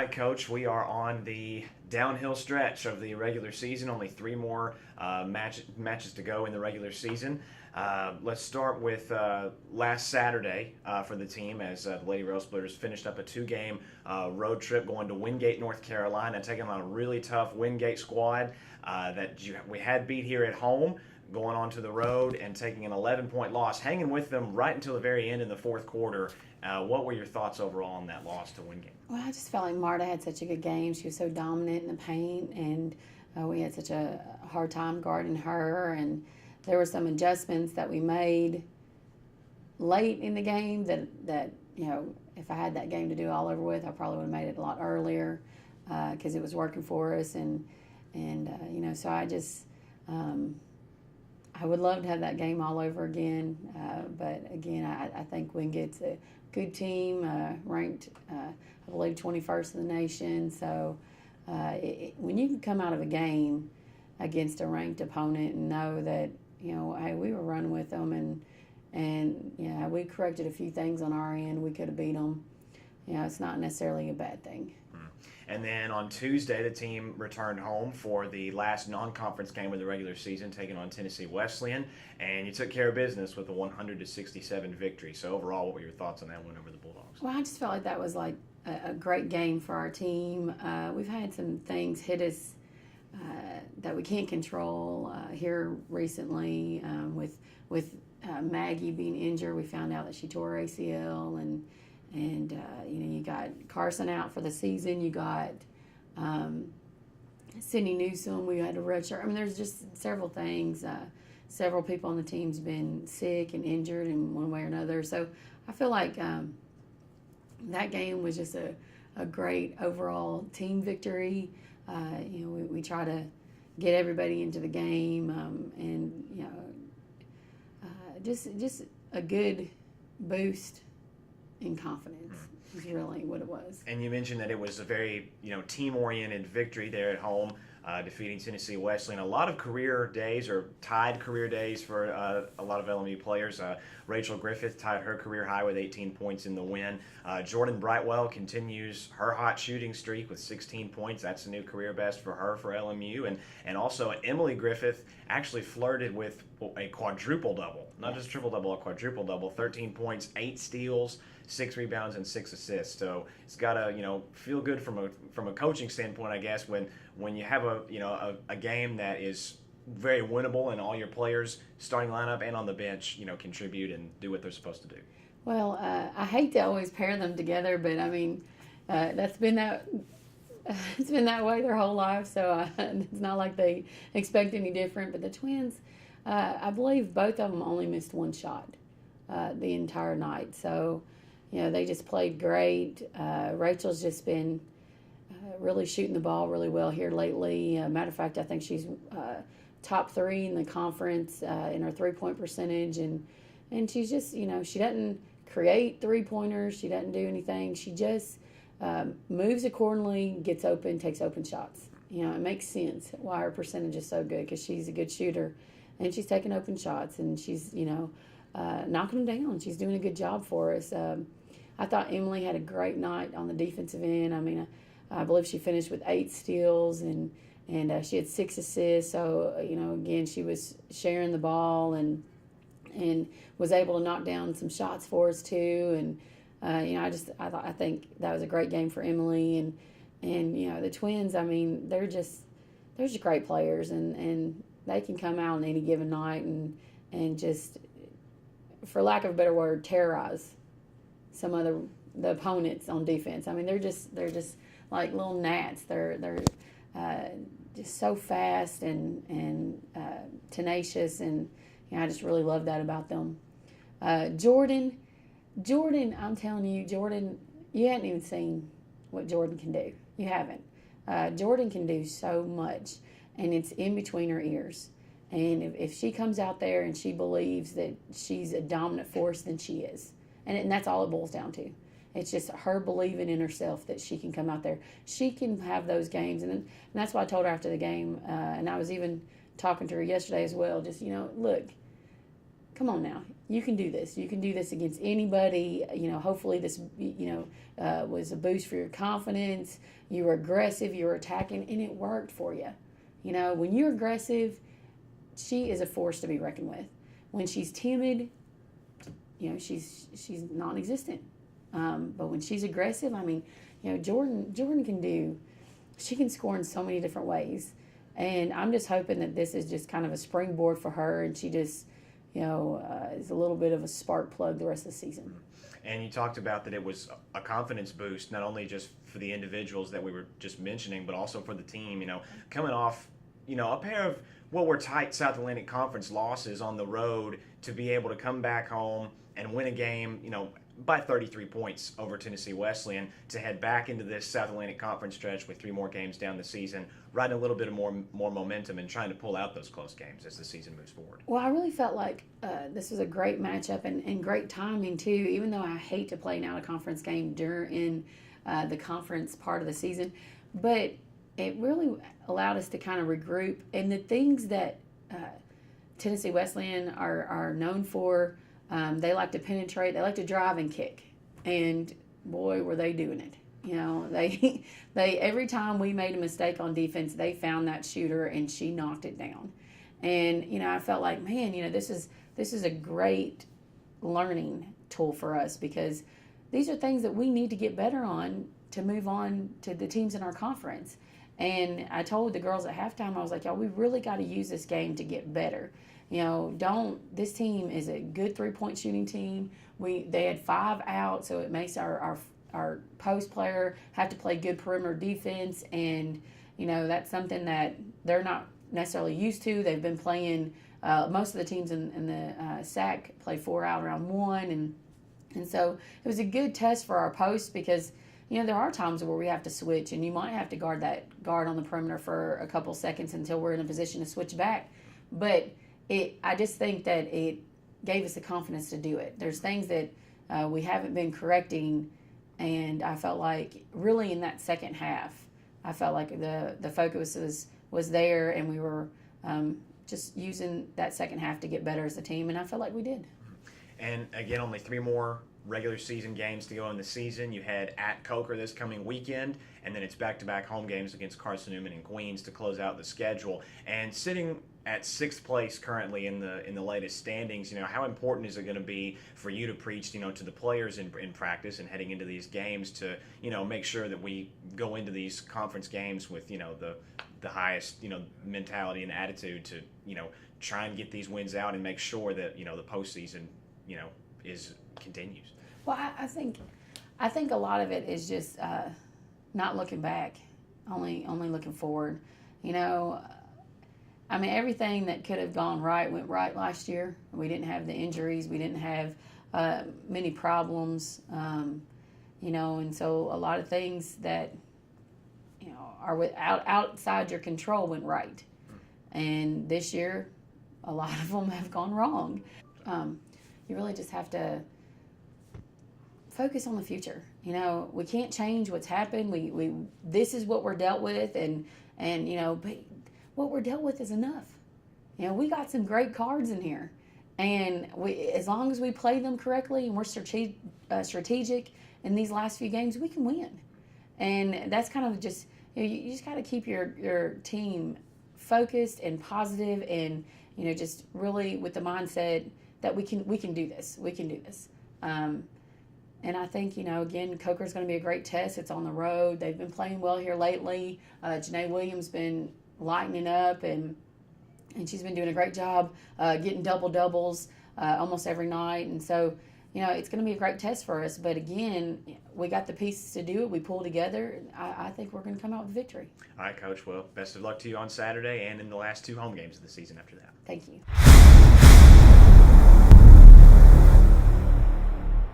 right, Coach. We are on the downhill stretch of the regular season. Only three more matches to go in the regular season. Let's start with last Saturday for the team as the Lady Rail Splitters finished up a two-game road trip going to Wingate, North Carolina, taking on a really tough Wingate squad we had beat here at home, going on to the road and taking an 11-point loss, hanging with them right until the very end in the fourth quarter. What were your thoughts overall on that loss to Wingate? Well, I just felt like Marta had such a good game. She was so dominant in the paint, and we had such a hard time guarding her. And there were some adjustments that we made late in the game that if I had that game to do all over with, I probably would have made it a lot earlier because it was working for us. So I just I would love to have that game all over again. But again, I think Wingate's a good team, ranked, I believe, 21st in the nation. So when you can come out of a game against a ranked opponent and know that, hey, we were running with them and we corrected a few things on our end, we could have beat them. It's not necessarily a bad thing. And then on Tuesday, the team returned home for the last non-conference game of the regular season, taking on Tennessee Wesleyan, and you took care of business with a 100-67 victory. So overall, what were your thoughts on that win over the Bulldogs? Well, I just felt like that was like a great game for our team. We've had some things hit us that we can't control here recently with Maggie being injured. We found out that she tore her ACL, and you got Carson out for the season. You got Sydney Newsome. We had a redshirt. I mean, there's just several things. Several people on the team's been sick and injured in one way or another. So I feel like that game was just a great overall team victory. We try to get everybody into the game, just a good boost in confidence is really what it was. And you mentioned that it was a very team-oriented victory there at home, defeating Tennessee Wesleyan. A lot of career days or tied career days for a lot of LMU players. Rachel Griffith tied her career high with 18 points in the win. Jordan Brightwell continues her hot shooting streak with 16 points. That's a new career best for her for LMU. And also Emily Griffith actually flirted with a quadruple-double. Not just triple-double, a quadruple-double. 13 points, 8 steals, 6 rebounds, and 6 assists. So it's got to feel good from a coaching standpoint, I guess, when you have a game that is very winnable and all your players starting lineup and on the bench contribute and do what they're supposed to do. Well, I hate to always pair them together, but I mean that's been that. It's been that way their whole life, so it's not like they expect any different. But the twins, I believe both of them only missed one shot the entire night. So, they just played great. Rachel's just been really shooting the ball really well here lately. Matter of fact, I think she's top 3 in the conference in her three-point percentage. And she's just, she doesn't create three-pointers. She doesn't do anything. She just moves accordingly, gets open, takes open shots. It makes sense why her percentage is so good because she's a good shooter. And she's taking open shots, and she's, knocking them down. She's doing a good job for us. I thought Emily had a great night on the defensive end. I mean, I believe she finished with 8 steals, and she had 6 assists. So, again, she was sharing the ball and was able to knock down some shots for us too. And I think that was a great game for Emily. And the twins, I mean, they're just great players, and they can come out on any given night and just, for lack of a better word, terrorize some of the opponents on defense. I mean, they're just like little gnats. They're just so fast and tenacious, and I just really love that about them. Jordan, I'm telling you, Jordan, you hadn't even seen what Jordan can do. You haven't. Jordan can do so much, and it's in between her ears. And if she comes out there and she believes that she's a dominant force, then she is. And that's all it boils down to. It's just her believing in herself that she can come out there. She can have those games. And that's why I told her after the game, and I was even talking to her yesterday as well, just, look, come on now, you can do this. You can do this against anybody. Hopefully this, was a boost for your confidence. You were aggressive, you were attacking, and it worked for you. When you're aggressive, she is a force to be reckoned with. When she's timid, she's non-existent. But when she's aggressive, Jordan she can score in so many different ways. And I'm just hoping that this is just kind of a springboard for her, and she just, is a little bit of a spark plug the rest of the season. And you talked about that it was a confidence boost, not only just for the individuals that we were just mentioning, but also for the team. Coming off, a pair of what were tight South Atlantic Conference losses on the road, to be able to come back home and win a game, by 33 points over Tennessee Wesleyan, to head back into this South Atlantic Conference stretch with 3 more games down the season, riding a little bit of more momentum and trying to pull out those close games as the season moves forward. Well, I really felt like this was a great matchup and great timing too, even though I hate to play an out-of-conference game during the conference part of the season. But it really allowed us to kind of regroup, and the things that Tennessee Wesleyan are known for, they like to penetrate, they like to drive and kick, and boy, were they doing it. They every time we made a mistake on defense, they found that shooter and she knocked it down. And I felt like, man, this is a great learning tool for us, because these are things that we need to get better on to move on to the teams in our conference. And I told the girls at halftime, I was like, y'all, we really got to use this game to get better. This team is a good 3-point shooting team. They had 5 out, so it makes our post player have to play good perimeter defense, and that's something that they're not necessarily used to. They've been playing, most of the teams in the SAC play 4 out around 1, and so it was a good test for our posts, because there are times where we have to switch, and you might have to guard that guard on the perimeter for a couple seconds until we're in a position to switch back. But I just think that it gave us the confidence to do it. There's things that we haven't been correcting, and I felt like really in that second half, I felt like the focus was there, and we were just using that second half to get better as a team, and I felt like we did. And again, only 3 more regular season games to go in the season. You had at Coker this coming weekend, and then it's back-to-back home games against Carson Newman and Queens to close out the schedule. And sitting at 6th place currently in the latest standings, how important is it going to be for you to preach, to the players in practice and heading into these games to, make sure that we go into these conference games with, the highest, mentality and attitude to, try and get these wins out and make sure that, the postseason, continues. Well, I think a lot of it is just not looking back, only looking forward. Everything that could have gone right went right last year. We didn't have the injuries. We didn't have many problems, and so a lot of things that, are outside your control went right. And this year, a lot of them have gone wrong. You really just have to focus on the future. We can't change what's happened. This is what we're dealt with, and but what we're dealt with is enough. We got some great cards in here, and as long as we play them correctly and we're strategic in these last few games, we can win. And that's kind of just, you just got to keep your team focused and positive, and just really with the mindset that we can do this. We can do this. And I think, again, Coker's going to be a great test. It's on the road. They've been playing well here lately. Janae Williams been lightening up, and she's been doing a great job getting doubles almost every night. And so, it's going to be a great test for us. But again, we got the pieces to do it. We pull together. I think we're going to come out with victory. All right, Coach. Well, best of luck to you on Saturday and in the last 2 home games of the season after that. Thank you.